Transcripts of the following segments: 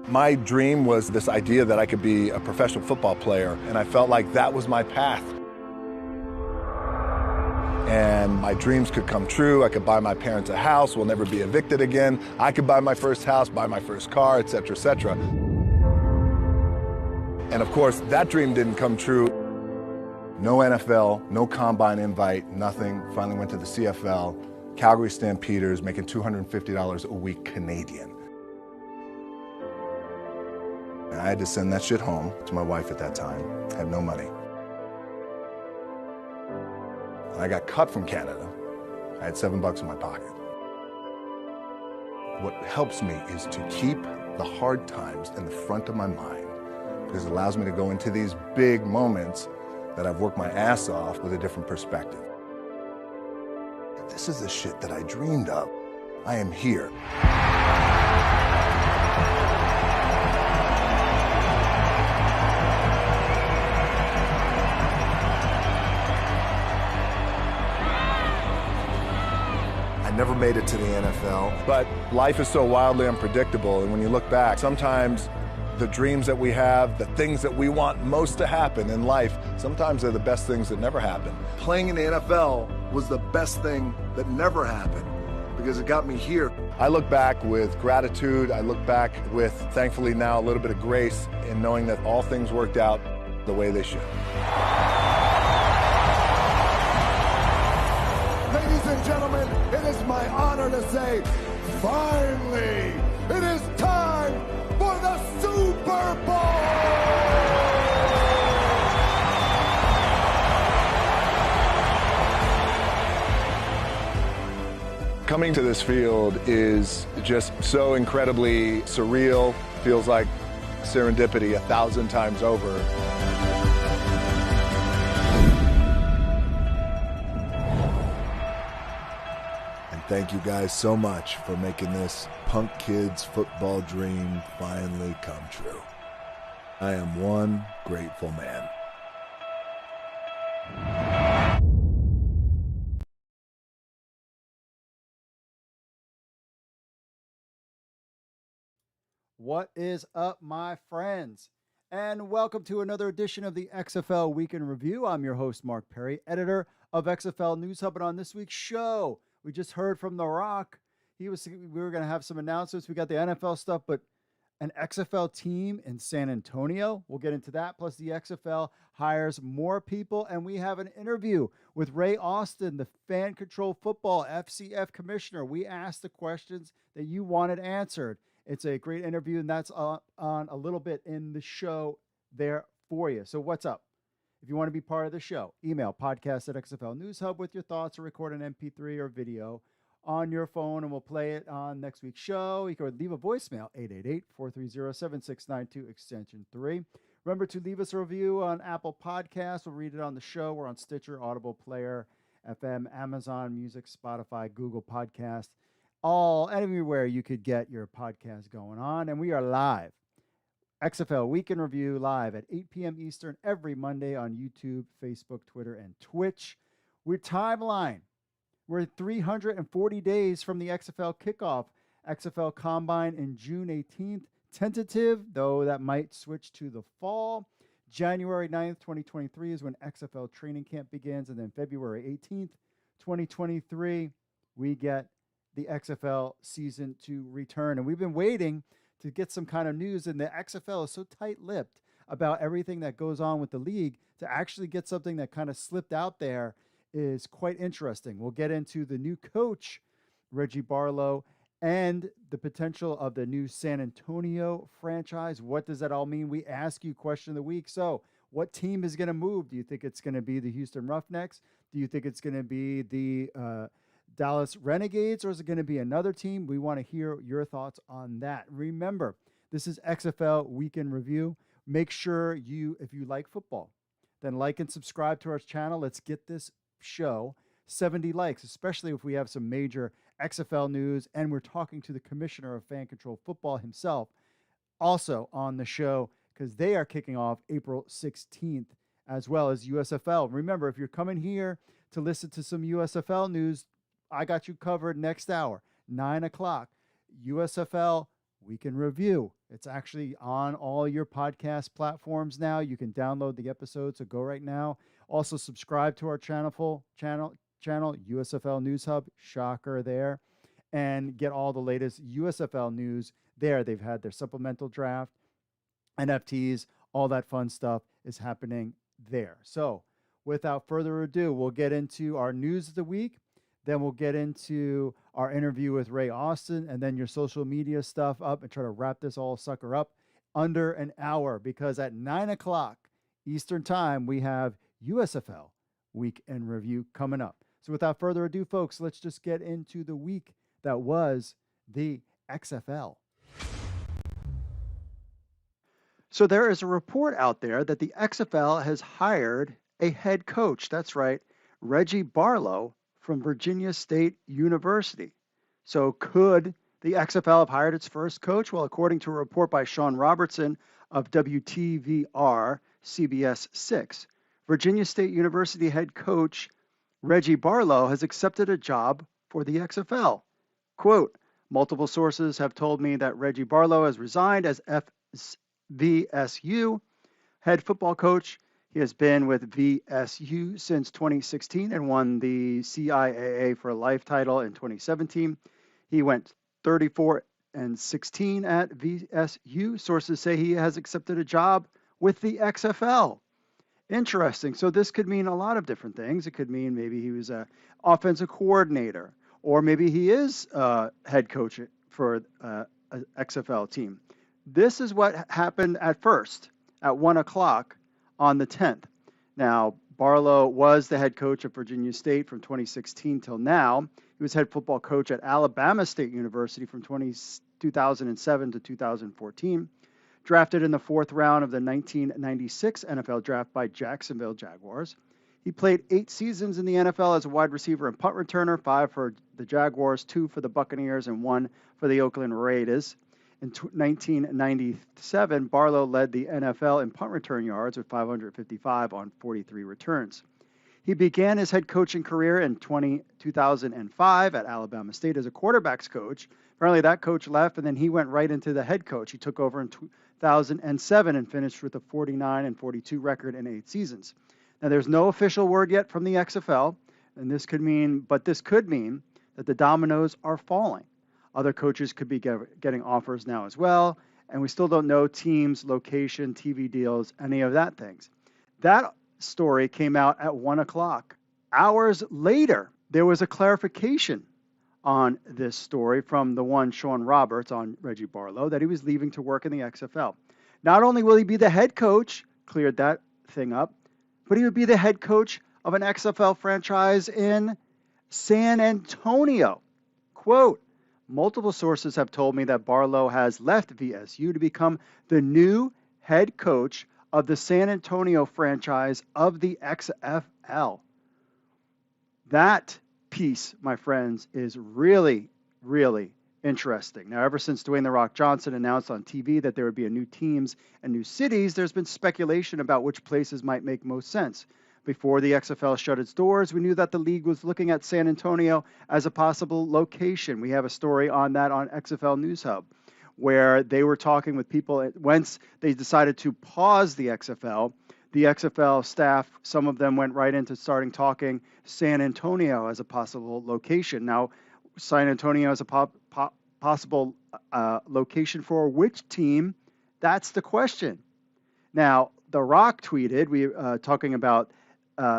My dream was this idea that I could be a professional football player, and I felt like that was my path. And my dreams could come true. I could buy my parents a house, we'll never be evicted again. I could buy my first house, buy my first car, et cetera, et cetera. And of course, that dream didn't come true. No NFL, no combine invite, nothing. Finally went to the CFL, Calgary Stampeders, making $250 a week Canadian. And I had to send that shit home to my wife at that time. Had no money. When I got cut from Canada, I had $7 in my pocket. What helps me is to keep the hard times in the front of my mind, because it allows me to go into these big moments that I've worked my ass off with a different perspective. This is the shit that I dreamed of. I am here. I never made it to the NFL, but life is so wildly unpredictable, and when you look back, sometimes the dreams that we have, the things that we want most to happen in life, sometimes they're the best things that never happen. Playing in the NFL was the best thing that never happened because it got me here. I look back with gratitude. I look back with, thankfully now, a little bit of grace in knowing that all things worked out the way they should. Ladies and gentlemen, it is my honor to say, finally, it is time for the Super Bowl! Coming to this field is just so incredibly surreal, feels like serendipity 1,000 times over. Thank you guys so much for making this punk kid's football dream finally come true. I am one grateful man. What is up, my friends? And welcome to another edition of the XFL Week in Review. I'm your host, Mark Perry, editor of XFL News Hub. And on this week's show, we just heard from The Rock. We were going to have some announcements. We got the NFL stuff, but an XFL team in San Antonio. We'll get into that. Plus, the XFL hires more people, and we have an interview with Ray Austin, the Fan Control Football FCF commissioner. We asked the questions that you wanted answered. It's a great interview, and that's on a little bit in the show there for you. So what's up? If you want to be part of the show, email podcast@XFL News Hub with your thoughts, or record an MP3 or video on your phone, and we'll play it on next week's show. You can leave a voicemail, 888-430-7692, extension 3. Remember to leave us a review on Apple Podcasts. We'll read it on the show. We're on Stitcher, Audible Player, FM, Amazon Music, Spotify, Google Podcasts, anywhere you could get your podcast going on. And we are live. XFL Week in Review live at 8 p.m. Eastern every Monday on YouTube, Facebook, Twitter, and Twitch. We're timeline. We're 340 days from the XFL kickoff. XFL Combine in June 18th. Tentative, though that might switch to the fall. January 9th, 2023 is when XFL training camp begins. And then February 18th, 2023, we get the XFL season to return. And we've been waiting to get some kind of news, and the XFL is so tight-lipped about everything that goes on with the league. To actually get something that kind of slipped out there is quite interesting. We'll get into the new coach, Reggie Barlow, and the potential of the new San Antonio franchise. What does that all mean? We ask you question of the week. So what team is going to move? Do you think it's going to be the Houston Roughnecks? Do you think it's going to be the Dallas Renegades, or is it going to be another team? We want to hear your thoughts on that. Remember, this is XFL Week in Review. Make sure if you like football, then like and subscribe to our channel. Let's get this show 70 likes, especially if we have some major XFL news, and we're talking to the commissioner of Fan Control Football himself also on the show, because they are kicking off April 16th, as well as USFL. Remember, if you're coming here to listen to some USFL news, I got you covered next hour, 9 o'clock. USFL Week in Review. It's actually on all your podcast platforms now. You can download the episode, so go right now. Also, subscribe to our channel, USFL News Hub. Shocker there. And get all the latest USFL news there. They've had their supplemental draft, NFTs, all that fun stuff is happening there. So without further ado, we'll get into our news of the week. Then we'll get into our interview with Ray Austin, and then your social media stuff up, and try to wrap this all sucker up under an hour, because at 9 o'clock Eastern time, we have USFL Week in Review coming up. So without further ado, folks, let's just get into the week that was the XFL. So there is a report out there that the XFL has hired a head coach. That's right, Reggie Barlow from Virginia State University. So could the XFL have hired its first coach? Well, according to a report by Sean Robertson of WTVR CBS 6, Virginia State University head coach Reggie Barlow has accepted a job for the XFL. Quote, multiple sources have told me that Reggie Barlow has resigned as VSU head football coach. He has been with VSU since 2016 and won the CIAA for Life title in 2017. He went 34-16 at VSU. Sources say he has accepted a job with the XFL. Interesting. So this could mean a lot of different things. It could mean maybe he was an offensive coordinator, or maybe he is head coach for an XFL team. This is what happened at first at 1 o'clock on the 10th. Now, Barlow was the head coach of Virginia State from 2016 till now. He was head football coach at Alabama State University from 2007 to 2014. Drafted in the fourth round of the 1996 NFL draft by Jacksonville Jaguars. He played 8 seasons in the NFL as a wide receiver and punt returner, 5 for the Jaguars, 2 for the Buccaneers, and 1 for the Oakland Raiders. In 1997, Barlow led the NFL in punt return yards with 555 on 43 returns. He began his head coaching career in 2005 at Alabama State as a quarterbacks coach. Apparently that coach left, and then he went right into the head coach. He took over in 2007 and finished with a 49-42 record in 8 seasons. Now, there's no official word yet from the XFL, and this could mean that the dominoes are falling. Other coaches could be getting offers now as well, and we still don't know teams, location, TV deals, any of that things. That story came out at 1 o'clock. Hours later, there was a clarification on this story from the one Sean Roberts on Reggie Barlow that he was leaving to work in the XFL. Not only will he be the head coach, cleared that thing up, but he would be the head coach of an XFL franchise in San Antonio. Quote, multiple sources have told me that Barlow has left VSU to become the new head coach of the San Antonio franchise of the XFL. That piece, my friends, is really, really interesting. Now, ever since Dwayne "The Rock" Johnson announced on TV that there would be new teams and new cities, there's been speculation about which places might make most sense. Before the XFL shut its doors, we knew that the league was looking at San Antonio as a possible location. We have a story on that on XFL News Hub, where they were talking with people. Once they decided to pause the XFL staff, some of them went right into starting talking San Antonio as a possible location. Now, San Antonio as a possible location for which team? That's the question. Now, The Rock tweeted, talking about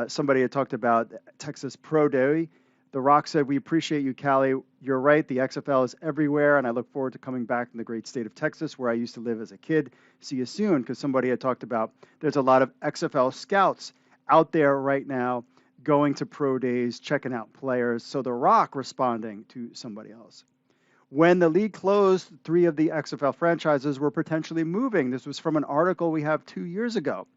somebody had talked about Texas Pro Day. The Rock said, "We appreciate you, Callie. You're right. The XFL is everywhere, and I look forward to coming back in the great state of Texas, where I used to live as a kid. See you soon," because somebody had talked about there's a lot of XFL scouts out there right now going to pro days, checking out players. So The Rock responding to somebody else. When the league closed, 3 of the XFL franchises were potentially moving. This was from an article we have 2 years ago.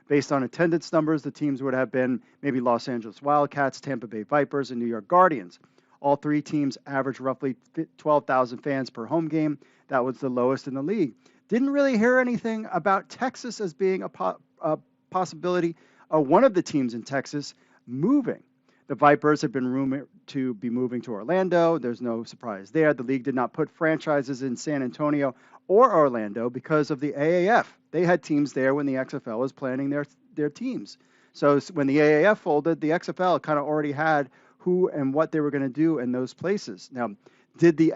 Based on attendance numbers, the teams would have been maybe Los Angeles Wildcats, Tampa Bay Vipers, and New York Guardians. All 3 teams averaged roughly 12,000 fans per home game. That was the lowest in the league. Didn't really hear anything about Texas as being a possibility of one of the teams in Texas moving. The Vipers have been rumored to be moving to Orlando. There's no surprise there. The league did not put franchises in San Antonio or Orlando because of the AAF. They had teams there when the XFL was planning their teams. So when the AAF folded, the XFL kind of already had who and what they were going to do in those places. Now, did the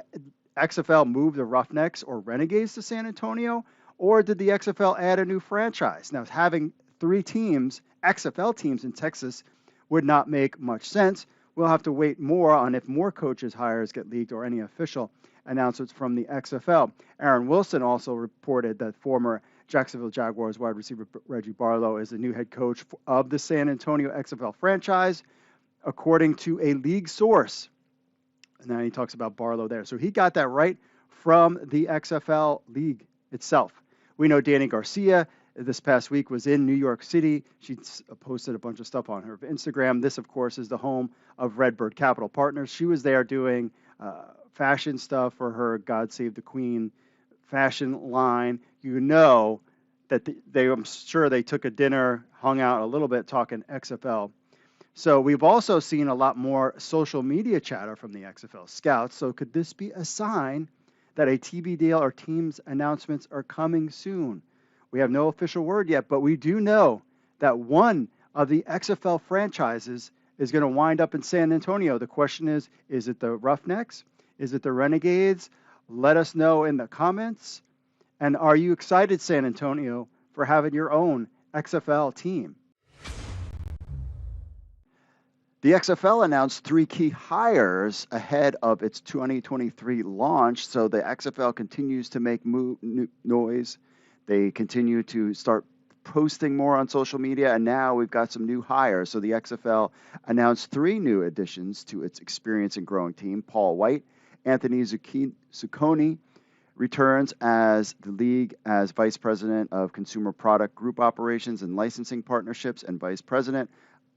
XFL move the Roughnecks or Renegades to San Antonio, or did the XFL add a new franchise? Now, having 3 teams, XFL teams in Texas, would not make much sense. We'll have to wait more on if more coaches' hires get leaked or any official announcements from the XFL. Aaron Wilson also reported that former Jacksonville Jaguars wide receiver Reggie Barlow is the new head coach of the San Antonio XFL franchise, according to a league source. And then he talks about Barlow there. So he got that right from the XFL league itself. We know Danny Garcia this past week was in New York City. She posted a bunch of stuff on her Instagram. This, of course, is the home of Redbird Capital Partners. She was there doing fashion stuff for her God Save the Queen fashion line. You know that I'm sure they took a dinner, hung out a little bit, talking XFL. So we've also seen a lot more social media chatter from the XFL scouts. So could this be a sign that a TV deal or teams announcements are coming soon? We have no official word yet, but we do know that one of the XFL franchises is going to wind up in San Antonio. The question is it the Roughnecks? Is it the Renegades? Let us know in the comments. And are you excited, San Antonio, for having your own XFL team? The XFL announced 3 key hires ahead of its 2023 launch, so the XFL continues to make noise. They continue to start posting more on social media, and now we've got some new hires. So the XFL announced 3 new additions to its experienced and growing team. Paul White, Anthony Zacconi returns as the league as Vice President of Consumer Product Group Operations and Licensing Partnerships and Vice President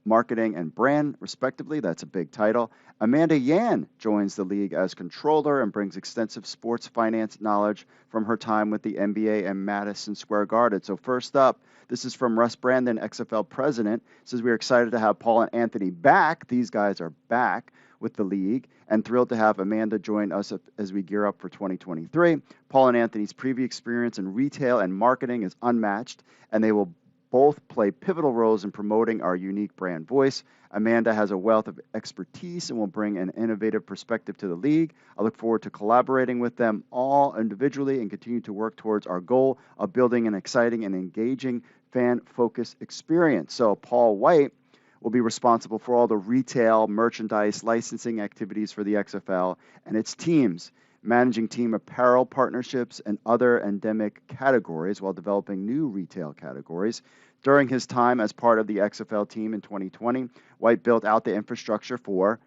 Marketing and Brand, respectively. That's a big title. Amanda Yan joins the league as controller and brings extensive sports finance knowledge from her time with the NBA and Madison Square Garden. So first up, this is from Russ Brandon, XFL president. Says we're excited to have Paul and Anthony back. These guys are back with the league and thrilled to have Amanda join us as we gear up for 2023. Paul and Anthony's previous experience in retail and marketing is unmatched, and they will both play pivotal roles in promoting our unique brand voice. Amanda has a wealth of expertise and will bring an innovative perspective to the league. I look forward to collaborating with them all individually and continue to work towards our goal of building an exciting and engaging fan-focused experience. So Paul White will be responsible for all the retail, merchandise, licensing activities for the XFL and its teams, managing team apparel partnerships and other endemic categories while developing new retail categories. During his time as part of the XFL team in 2020, White built out the infrastructure for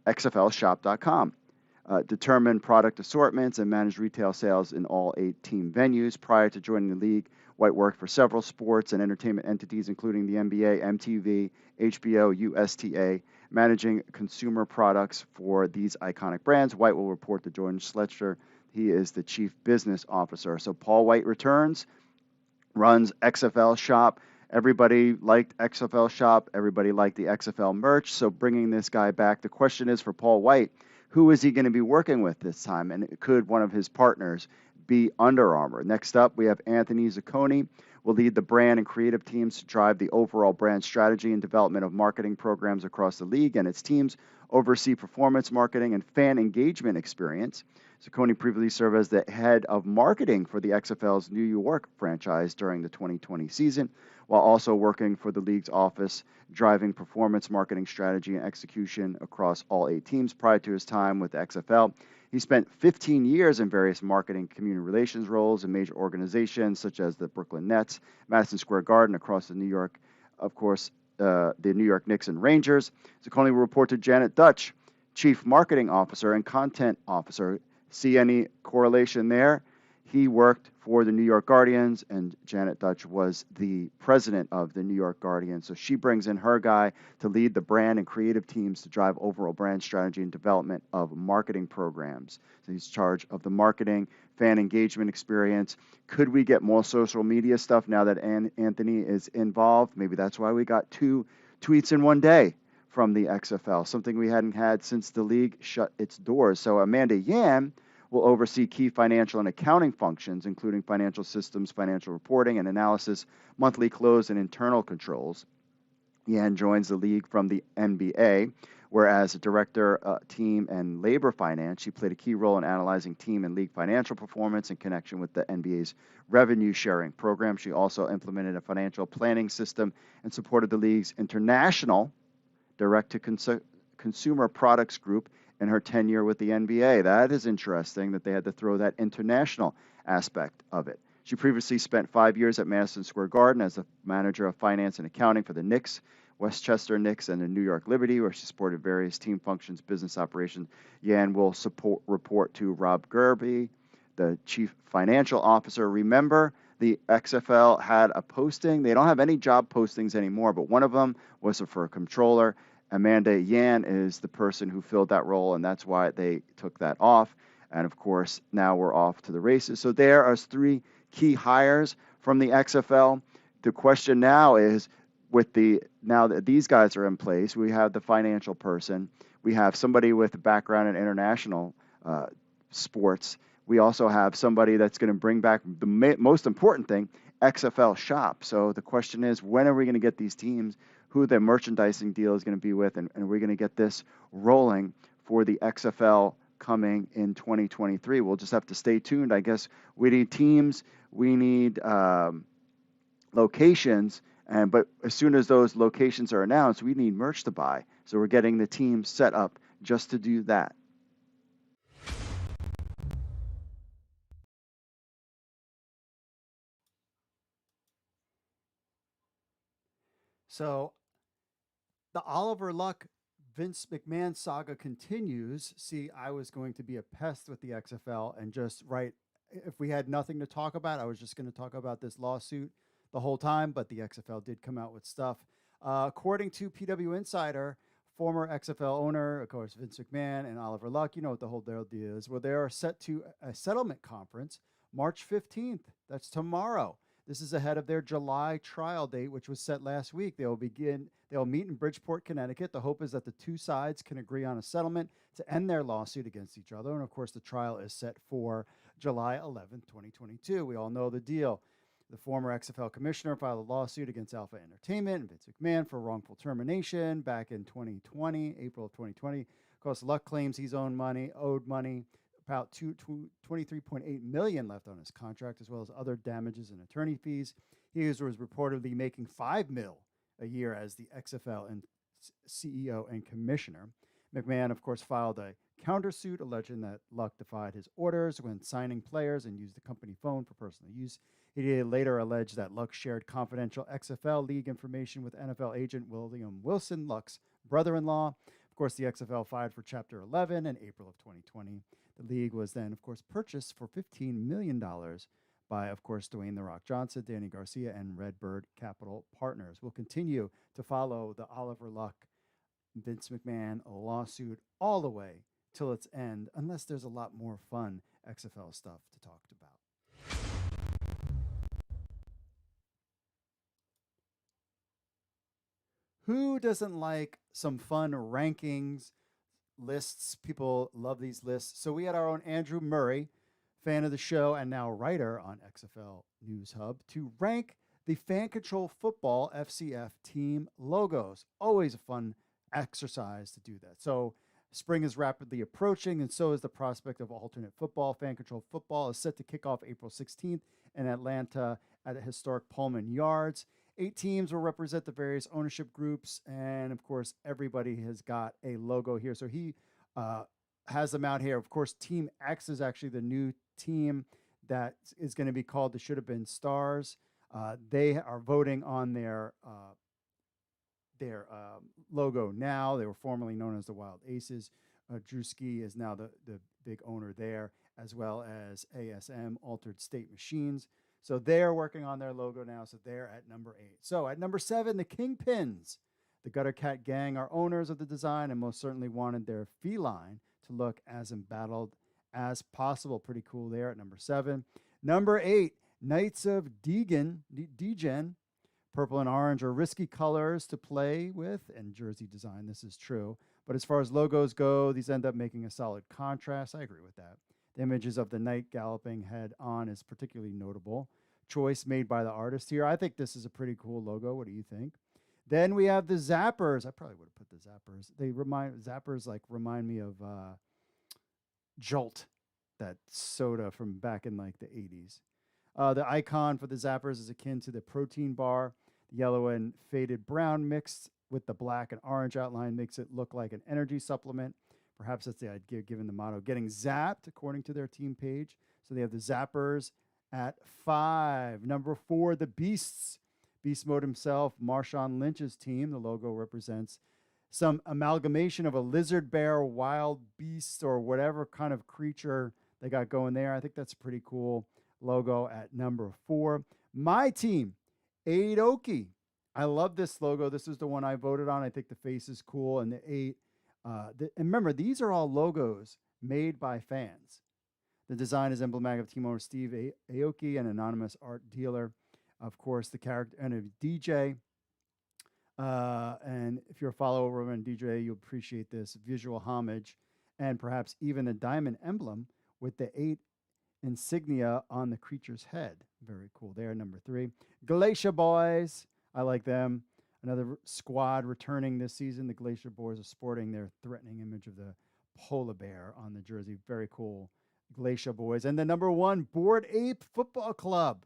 XFLshop.com, determined product assortments, and managed retail sales in all 8 team venues. Prior to joining the league, White worked for several sports and entertainment entities, including the NBA, MTV, HBO, USTA, managing consumer products for these iconic brands. White will report to Jordan Schletcher. He is the chief business officer. So Paul White returns, runs XFL Shop. Everybody liked XFL Shop. Everybody liked the XFL merch. So bringing this guy back, the question is for Paul White, who is he going to be working with this time? And could one of his partners be Under Armour? Next up, we have Anthony Zacconi. Will lead the brand and creative teams to drive the overall brand strategy and development of marketing programs across the league and its teams, oversee performance marketing and fan engagement experience. Zacconi previously served as the head of marketing for the XFL's New York franchise during the 2020 season, while also working for the league's office, driving performance marketing strategy and execution across all 8 teams. Prior to his time with the XFL, he spent 15 years in various marketing community relations roles in major organizations such as the Brooklyn Nets, Madison Square Garden, across the New York, of course, the New York Knicks and Rangers. Zacconi will report to Janet Dutch, Chief Marketing Officer and Content Officer. See any correlation there? He worked for the New York Guardians, and Janet Dutch was the president of the New York Guardians. So she brings in her guy to lead the brand and creative teams to drive overall brand strategy and development of marketing programs. So he's in charge of the marketing, fan engagement experience. Could we get more social media stuff now that Anthony is involved? Maybe that's why we got 2 tweets in one day from the XFL, something we hadn't had since the league shut its doors. So Amanda Yan will oversee key financial and accounting functions, including financial systems, financial reporting and analysis, monthly close, and internal controls. Yan joins the league from the NBA, where as a director, team and labor finance, she played a key role in analyzing team and league financial performance in connection with the NBA's revenue sharing program. She also implemented a financial planning system and supported the league's international direct-to-consumer products group in her tenure with the NBA. That is interesting that they had to throw that international aspect of it. She previously spent 5 years at Madison Square Garden as the manager of finance and accounting for the Knicks, Westchester Knicks, and the New York Liberty, where she supported various team functions, business operations. Yan will report to Rob Gerby, the chief financial officer. Remember, the XFL had a posting. They don't have any job postings anymore, but one of them was for a controller. Amanda Yan is the person who filled that role, and that's why they took that off. And of course, now we're off to the races. So there are 3 key hires from the XFL. The question now is, now that these guys are in place, we have the financial person, we have somebody with a background in international sports. We also have somebody that's going to bring back the most important thing, XFL shop. So the question is, when are we going to get these teams, who the merchandising deal is going to be with, and we're going to get this rolling for the XFL coming in 2023. We'll just have to stay tuned. I guess we need teams, we need locations, but as soon as those locations are announced, we need merch to buy. So we're getting the team set up just to do that. So the Oliver Luck Vince McMahon saga continues. See, I was going to be a pest with the XFL and just if we had nothing to talk about, I was just going to talk about this lawsuit the whole time, but the XFL did come out with stuff. According to PW Insider, former XFL owner, of course, Vince McMahon and Oliver Luck, you know what the whole deal is. Well, they are set to a settlement conference March 15th. That's tomorrow. This is ahead of their July trial date, which was set last week. They'll meet in Bridgeport, Connecticut. The hope is that the 2 sides can agree on a settlement to end their lawsuit against each other. And of course, the trial is set for July 11th, 2022. We all know the deal. The former XFL commissioner filed a lawsuit against Alpha Entertainment and Vince McMahon for wrongful termination back in 2020, April of 2020. Of course, Luck claims he's owed money, about $23.8 million left on his contract, as well as other damages and attorney fees. He was reportedly making $5 million a year as the XFL and CEO and commissioner. McMahon, of course, filed a countersuit alleging that Luck defied his orders when signing players and used the company phone for personal use. He later alleged that Luck shared confidential XFL league information with NFL agent William Wilson, Luck's brother-in-law. Of course, the XFL filed for Chapter 11 in April of 2020. The league was then, of course, purchased for $15 million by, of course, Dwayne "The Rock" Johnson, Danny Garcia, and Redbird Capital Partners. We'll continue to follow the Oliver Luck, Vince McMahon lawsuit all the way till its end, unless there's a lot more fun XFL stuff to talk about. Who doesn't like some fun rankings, lists? People love these lists. So we had our own Andrew Murray, fan of the show and now writer on XFL News Hub, to rank the Fan Control Football FCF team logos. Always a fun exercise to do that. So spring is rapidly approaching, and so is the prospect of alternate football. Fan Control Football is set to kick off April 16th in Atlanta at historic Pullman Yards. 8 teams will represent the various ownership groups, and of course, everybody has got a logo here. So he has them out here. Of course, Team X is actually the new team that is going to be called the Should Have Been Stars. They are voting on their logo now. They were formerly known as the Wild Aces. Drewski is now the big owner there, as well as ASM, Altered State Machines. So they're working on their logo now. So they're at number 8. So at number 7, the Kingpins. The Gutter Cat Gang are owners of the design and most certainly wanted their feline to look as embattled as possible. Pretty cool there at number 7. Number 8, Knights of Degen Purple and orange are risky colors to play with, and jersey design, this is true. But as far as logos go, these end up making a solid contrast. I agree with that. The images of the knight galloping head on is particularly notable. Choice made by the artist here. I think this is a pretty cool logo. What do you think? Then we have the Zappers. I probably would have put the Zappers. Zappers remind me of Jolt, that soda from back in like the 80s. The icon for the Zappers is akin to the protein bar. The yellow and faded brown mixed with the black and orange outline makes it look like an energy supplement. Perhaps that's the idea given the motto, getting zapped, according to their team page. So they have the Zappers at 5. Number 4, the Beasts. Beast Mode himself, Marshawn Lynch's team. The logo represents some amalgamation of a lizard bear, wild beast, or whatever kind of creature they got going there. I think that's a pretty cool logo at number 4. My team, Aoki. I love this logo. This is the one I voted on. I think the face is cool. And the 8. And remember, these are all logos made by fans. The design is emblematic of team owner Steve Aoki, an anonymous art dealer. Of course, the character and a DJ. And if you're a follower of a DJ, you'll appreciate this visual homage and perhaps even a diamond emblem with the 8 insignia on the creature's head. Very cool there. Number 3, Glacier Boys. I like them. Another squad returning this season. The Glacier Boys are sporting their threatening image of the polar bear on the jersey. Very cool. Glacier Boys. And the number 1, Bored Ape Football Club.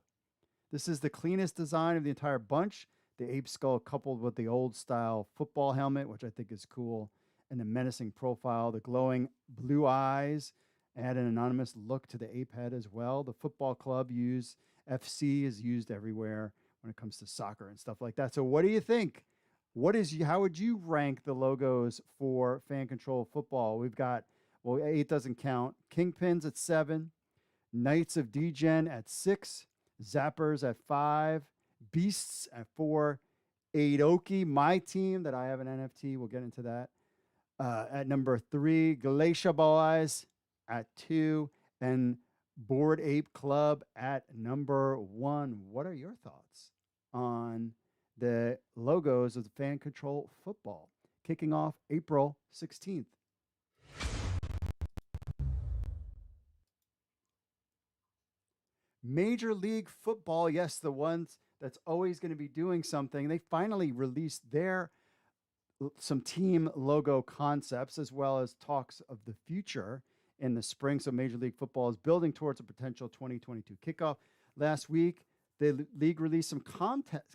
This is the cleanest design of the entire bunch. The ape skull coupled with the old style football helmet, which I think is cool, and the menacing profile, the glowing blue eyes add an anonymous look to the ape head as well. The football club FC is used everywhere when it comes to soccer and stuff like that. So what do you think? How would you rank the logos for fan control football? We've got, 8 doesn't count. Kingpins at 7, Knights of Degen at 6, Zappers at 5, Beasts at 4, Aoki, my team that I have an NFT. We'll get into that. At number 3, Glacier Boys at 2, and Bored Ape Club at number 1. What are your thoughts on the logos of the fan control football kicking off April 16th? Major League Football, yes, the ones that's always going to be doing something. They finally released some team logo concepts as well as talks of the future in the spring. So Major League Football is building towards a potential 2022 kickoff. Last week, the league released some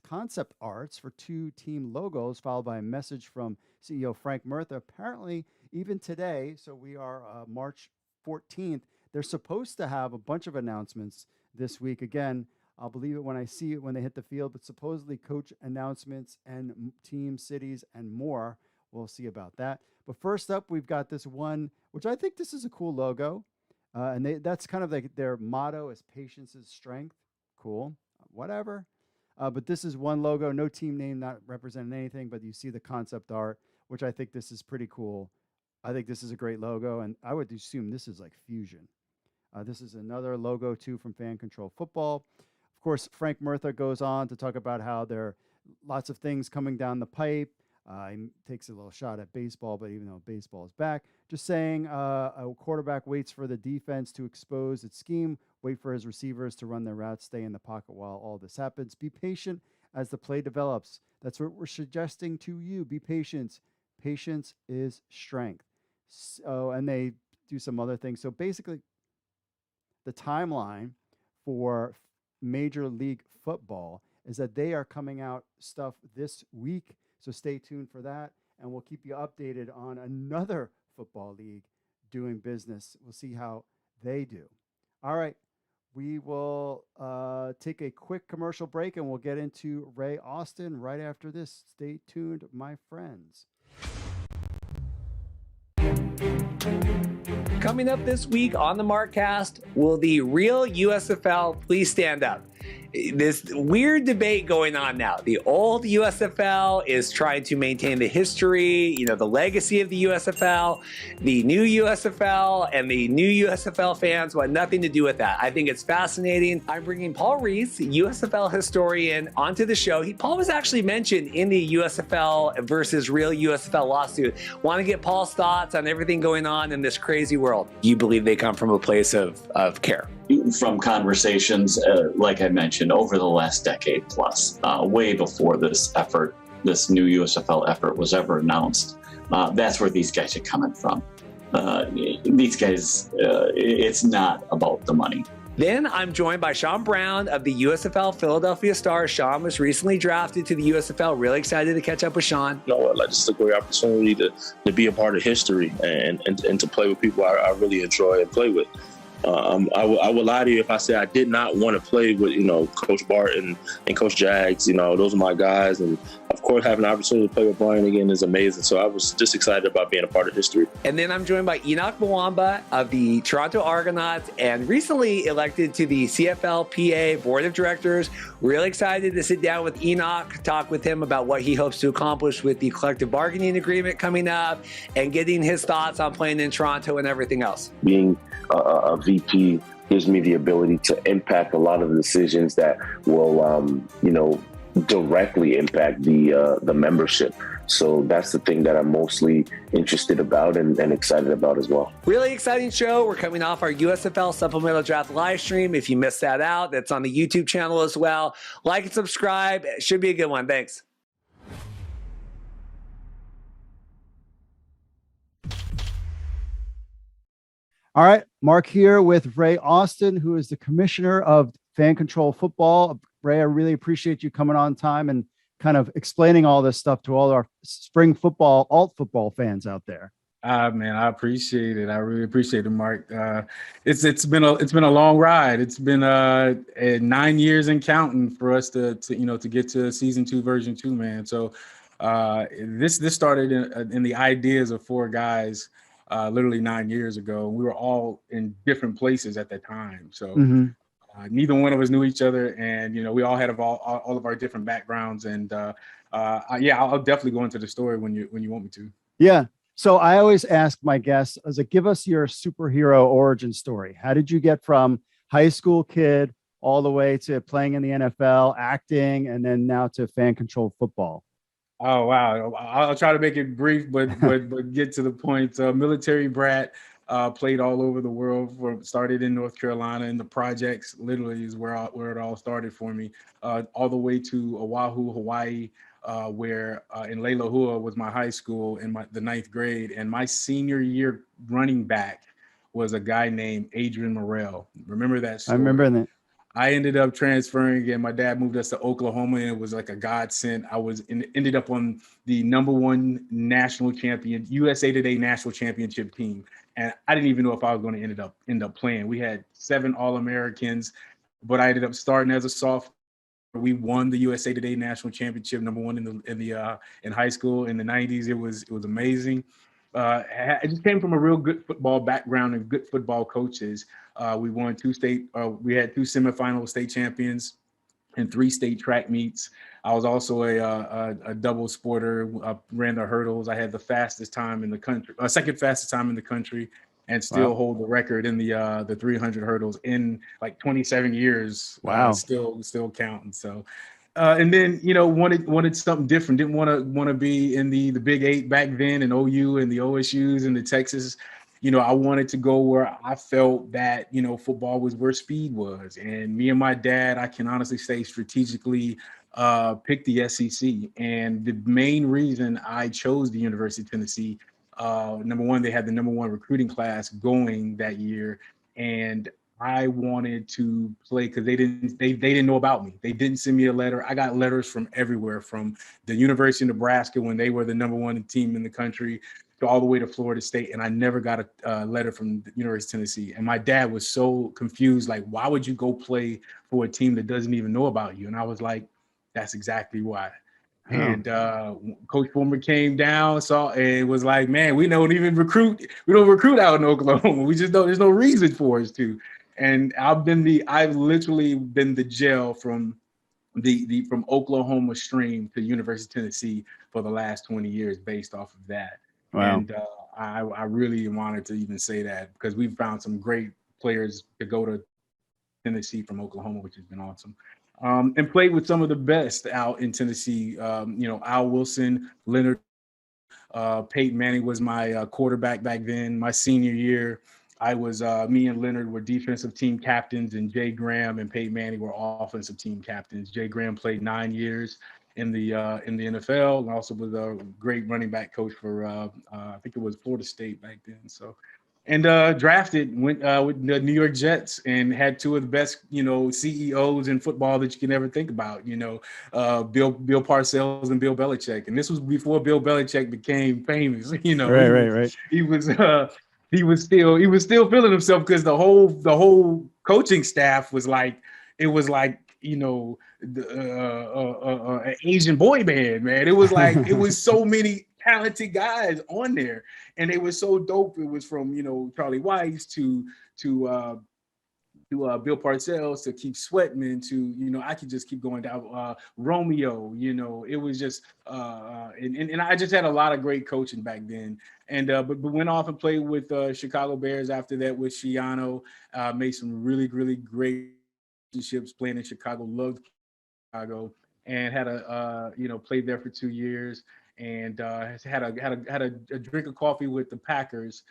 concept arts for 2 team logos, followed by a message from CEO Frank Murtha. Apparently, even today, so we are March 14th, they're supposed to have a bunch of announcements this week. Again, I'll believe it when I see it when they hit the field, but supposedly coach announcements and team cities and more. We'll see about that. But first up, we've got this one, which I think this is a cool logo. And that's kind of like their motto is patience is strength. Cool. Whatever. But this is one logo, no team name, not representing anything, but you see the concept art, which I think this is pretty cool. I think this is a great logo, and I would assume this is like fusion. This is another logo, too, from Fan Control Football. Of course, Frank Murtha goes on to talk about how there are lots of things coming down the pipe. He takes a little shot at baseball, but even though baseball is back, just saying a quarterback waits for the defense to expose its scheme, wait for his receivers to run their routes, stay in the pocket while all this happens. Be patient as the play develops. That's what we're suggesting to you. Be patient. Patience is strength. So, and they do some other things. So basically, the timeline for Major League Football is that they are coming out stuff this week. So stay tuned for that. And we'll keep you updated on another football league doing business. We'll see how they do. All right. We will take a quick commercial break and we'll get into Ray Austin right after this. Stay tuned, my friends. Coming up this week on the Markcast, will the real USFL please stand up? this weird debate going on now. The old USFL is trying to maintain the history, the legacy of the USFL. The new USFL and the new USFL fans want nothing to do with that. I think it's fascinating. I'm bringing Paul Reese, USFL historian, onto the show. Paul was actually mentioned in the USFL versus real USFL lawsuit. Want to get Paul's thoughts on everything going on in this crazy world. You believe they come from a place of care? From conversations, like I mentioned, over the last decade plus, way before this new USFL effort was ever announced, that's where these guys are coming from. These guys, it's not about the money. Then I'm joined by Sean Brown of the USFL Philadelphia Stars. Sean was recently drafted to the USFL. Really excited to catch up with Sean. Just a great opportunity to be a part of history and to play with people I really enjoy and play with. I would lie to you if I said I did not want to play with, Coach Barton and Coach Jags. Those are my guys. And, of course, having an opportunity to play with Brian again is amazing. So I was just excited about being a part of history. And then I'm joined by Enoch Mwamba of the Toronto Argonauts and recently elected to the CFL-PA Board of Directors. Really excited to sit down with Enoch, talk with him about what he hopes to accomplish with the collective bargaining agreement coming up and getting his thoughts on playing in Toronto and everything else. Being a VP gives me the ability to impact a lot of the decisions that will, directly impact the membership. So that's the thing that I'm mostly interested about and excited about as well. Really exciting show. We're coming off our USFL Supplemental Draft live stream. If you missed that out, that's on the YouTube channel as well. Like and subscribe. It should be a good one. Thanks. All right, Mark here with Ray Austin, who is the commissioner of Fan Control Football. Ray, I really appreciate you coming on time and kind of explaining all this stuff to all our spring football, alt football fans out there. Man, I appreciate it. I really appreciate it, Mark. It's been a long ride. It's been 9 years and counting for us to get to season 2, version 2, man. So this started in the ideas of 4 guys. Literally 9 years ago. We were all in different places at that time. So neither one of us knew each other. And, we all had all of our different backgrounds. And I'll definitely go into the story when you want me to. Yeah. So I always ask my guests, give us your superhero origin story. How did you get from high school kid all the way to playing in the NFL, acting, and then now to fan controlled football? Oh, wow. I'll try to make it brief, but get to the point. Military brat, played all over the world. Started in North Carolina in the projects, literally is where it all started for me, all the way to Oahu, Hawaii, where in Leilahua was my high school in the 9th grade. And my senior year running back was a guy named Adrian Morrell. Remember that story? I remember that. I ended up transferring again. My dad moved us to Oklahoma, and it was like a godsend. I ended up on the #1 national champion, USA Today national championship team, and I didn't even know if I was going to end up playing. We had 7 All-Americans, but I ended up starting as a sophomore. We won the USA Today national championship, #1 in high school in the 90s. It was amazing. I just came from a real good football background and good football coaches. We won we had 2 semifinal state champions and 3 state track meets. I was also a double sporter, ran the hurdles. I had the fastest time in the country, second fastest time in the country, and still hold the record in the 300 hurdles in like 27 years. Wow. Still counting. So. And then, wanted something different. Didn't want to be in the Big 8 back then, and OU and the OSUs and the Texas. I wanted to go where I felt that, football was where speed was. And me and my dad, I can honestly say strategically picked the SEC. And the main reason I chose the University of Tennessee, #1, they had the #1 recruiting class going that year. And I wanted to play because they didn't know about me. They didn't send me a letter. I got letters from everywhere, from the University of Nebraska when they were the #1 team in the country to all the way to Florida State. And I never got a letter from the University of Tennessee. And my dad was so confused, like, why would you go play for a team that doesn't even know about you? And I was like, that's exactly why. Oh. And Coach Fulmer came down, saw, and was like, man, we don't recruit out in Oklahoma. We just know there's no reason for us to. And I've literally been the gel from from Oklahoma stream to University of Tennessee for the last 20 years based off of that. Wow. And I really wanted to even say that because we've found some great players to go to Tennessee from Oklahoma, which has been awesome. And played with some of the best out in Tennessee. Al Wilson, Leonard, Peyton Manning was my quarterback back then. My senior year, me and Leonard were defensive team captains, and Jay Graham and Peyton Manning were offensive team captains. Jay Graham played 9 years in the NFL, and also was a great running back coach for I think it was Florida State back then. So, and went with the New York Jets and had two of the best CEOs in football that you can ever think about. Bill Parcells and Bill Belichick, and this was before Bill Belichick became famous. Right. He was still feeling himself because the whole coaching staff was like, it was like an Asian boy band, man. It was like it was so many talented guys on there, and they were so dope. It was from Charlie Weiss to Bill Parcells to Keith Sweatman to I could just keep going down. Romeo, it was just and I just had a lot of great coaching back then. And but went off and played with Chicago Bears after that with Schiano. Made some really great relationships playing in Chicago. Loved Chicago and had played there for 2 years and had a drink of coffee with the Packers.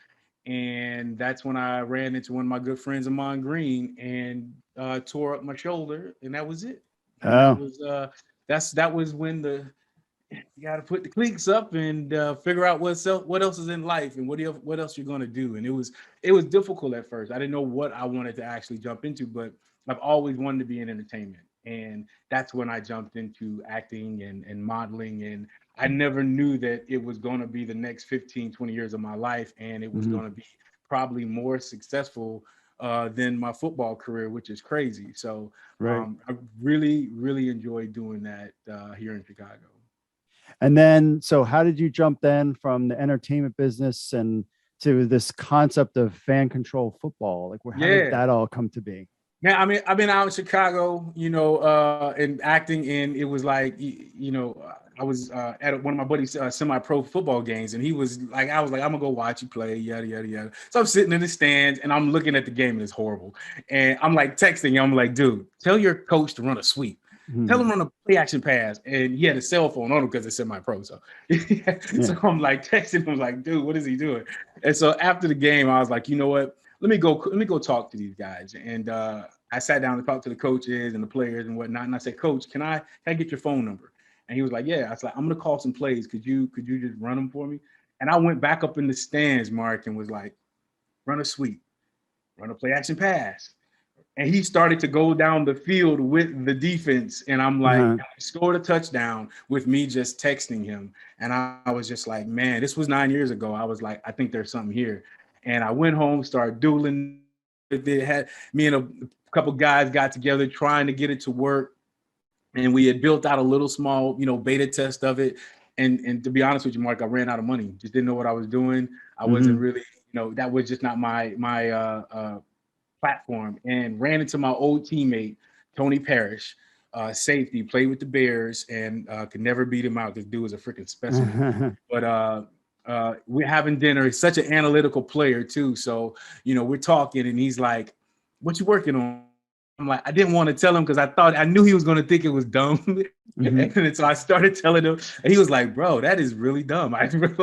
And that's when I ran into one of my good friends, Amon Green, and tore up my shoulder, and that was it. Oh. That was when you got to put the cleats up and figure out what else is in life and what else you're going to do. And it was difficult at first. I didn't know what I wanted to actually jump into, but I've always wanted to be in entertainment. And that's when I jumped into acting and modeling. And I never knew that it was going to be the next 15, 20 years of my life. And it was going to be probably more successful than my football career, which is crazy. So I really enjoyed doing that here in Chicago. And then, so how did you jump then from the entertainment business and to this concept of fan control football? Like, how did that all come to be? Yeah, I mean, I've been out in Chicago, and acting, and it was like, I was at one of my buddies' semi-pro football games, and I was like, I'm gonna go watch you play, yada yada yada. So I'm sitting in the stands, and I'm looking at the game, and it's horrible. And I'm like texting him, I'm like, dude, tell your coach to run a sweep. Tell him run a play action pass. And he had a cell phone on him because it's semi-pro. So, so I'm like texting him, like, dude, what is he doing? And so after the game, I was like, you know what? Let me go talk to these guys. And I sat down to talk to the coaches and the players and whatnot. And I said, Coach, can I get your phone number? And he was like, yeah. I was like, I'm gonna call some plays. Could you just run them for me? And I went back up in the stands, Mark, and was like, run a sweep, run a play action pass. And he started to go down the field with the defense. And I'm like, scored a touchdown with me just texting him. And I was just like, man, this was 9 years ago. I was like, I think there's something here. And I went home, started doodling. Had me and a couple guys got together trying to get it to work. And we had built out a little small, beta test of it. And to be honest with you, Mark, I ran out of money. Just didn't know what I was doing. I wasn't really, that was just not my platform. And ran into my old teammate, Tony Parrish, safety, played with the Bears, and could never beat him out. This dude was a freaking specimen. But we're having dinner. He's such an analytical player too. So, we're talking and he's like, what you working on? I'm like, I didn't want to tell him because I knew he was going to think it was dumb. And so I started telling him, and he was like, bro, that is really dumb. I think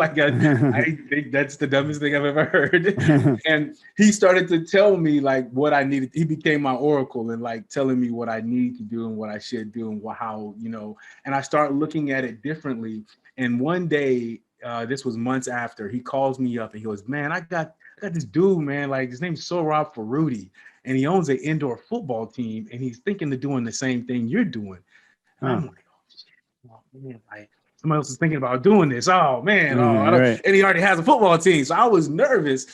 that's the dumbest thing I've ever heard. And he started to tell me like what I needed. He became my oracle and like telling me what I need to do and what I should do and how, and I started looking at it differently. And one day, this was months after, he calls me up and he goes, man, I got this dude, man, like his name's Sohrab Faroudi, and he owns an indoor football team, and he's thinking of doing the same thing you're doing. And I'm like, oh shit, man, like somebody else is thinking about doing this. Oh man, and he already has a football team. So I was nervous.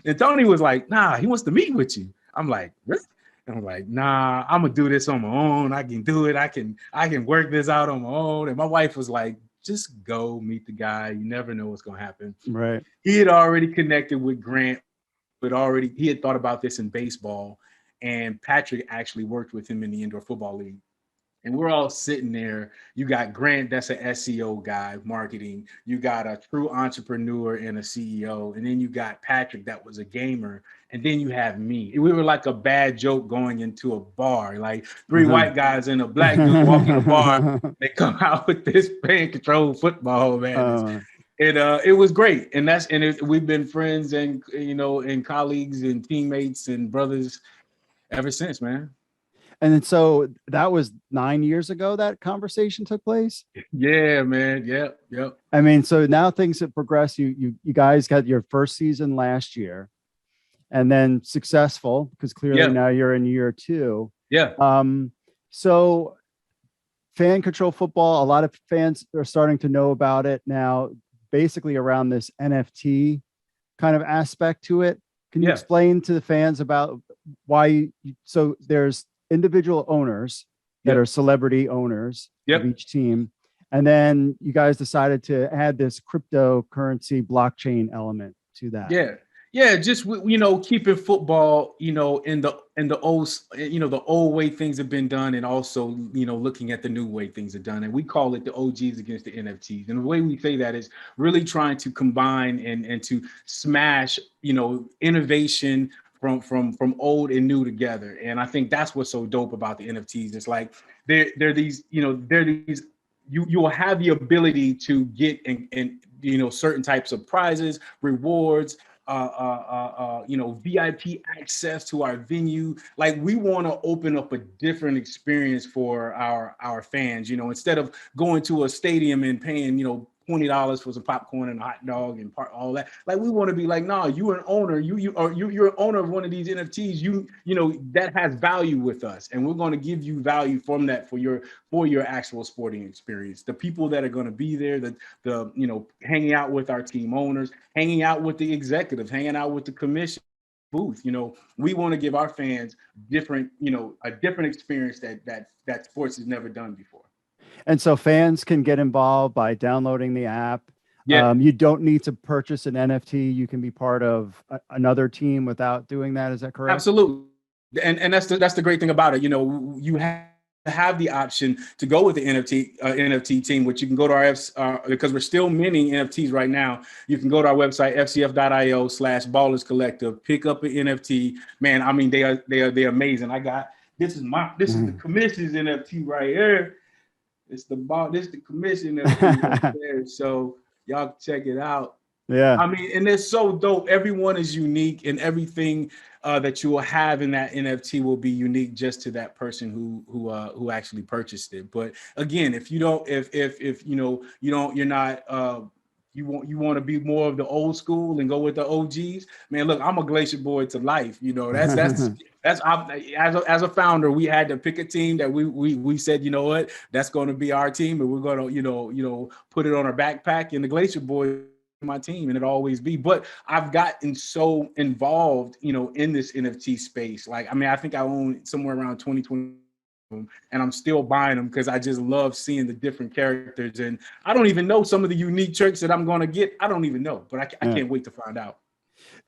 And Tony was like, nah, he wants to meet with you. I'm like, really? And I'm like, nah, I'm gonna do this on my own. I can do it. I can work this out on my own. And my wife was like, just go meet the guy. You never know what's going to happen. Right. He had already connected with Grant, but he had thought about this in baseball. and Patrick actually worked with him in the Indoor Football League. And we're all sitting there. You got Grant, that's an SEO guy, marketing. You got a true entrepreneur and a CEO. And then you got Patrick, that was a gamer. And then you have me. We were like a bad joke going into a bar, like three white guys and a black dude walking in a bar. They come out with this fan control football, man. It was great. And we've been friends and, and colleagues and teammates and brothers ever since, man. And then so that was 9 years ago that conversation took place. Yeah, man. Yep. I mean, so now things have progressed. You guys got your first season last year, and then successful because clearly now you're in year 2. Yeah. So fan control football, a lot of fans are starting to know about it now, basically around this NFT kind of aspect to it. Can you explain to the fans about why? So there's individual owners that are celebrity owners of each team. And then you guys decided to add this cryptocurrency blockchain element to that. Yeah. Just, keeping football, in the old, the old way things have been done. And also, looking at the new way things are done. And we call it the OGs against the NFTs. And the way we say that is really trying to combine and to smash, innovation from old and new together. And I think that's what's so dope about the NFTs. It's like they're these, you will have the ability to get and certain types of prizes, rewards, VIP access to our venue. Like, we want to open up a different experience for our fans, instead of going to a stadium and paying, $20 for some popcorn and a hot dog and all that. Like, we want to be like, nah, you're an owner. You're an owner of one of these NFTs. That has value with us, and we're going to give you value from that for your actual sporting experience. The people that are going to be there, the hanging out with our team owners, hanging out with the executives, hanging out with the commission booth. We want to give our fans a different experience that sports has never done before. And so fans can get involved by downloading the app. You don't need to purchase an NFT. You can be part of another team without doing that. Is that correct? Absolutely. And that's the great thing about it. You have the option to go with the NFT team, which you can go to our because we're still minting NFTs right now. You can go to our website, fcf.io/Ballers Collective, pick up an NFT. Man, I mean, they're amazing. This is the commission's NFT right here. This is the commission right there. So y'all check it out. Yeah. I mean, and it's so dope. Everyone is unique, and everything that you will have in that NFT will be unique just to that person who actually purchased it. But again, if you don't, you want to be more of the old school and go with the OGs, man, look, I'm a Glacier boy to life. That's as a founder, we had to pick a team that we said, you know what, that's going to be our team, and we're going to put it on our backpack, and the Glacier boy my team, and it'll always be. But I've gotten so involved, in this NFT space. Like, I mean, I think I own somewhere around 20 and I'm still buying them because I just love seeing the different characters. And I don't even know some of the unique tricks that I'm going to get. I don't even know, but I can't wait to find out.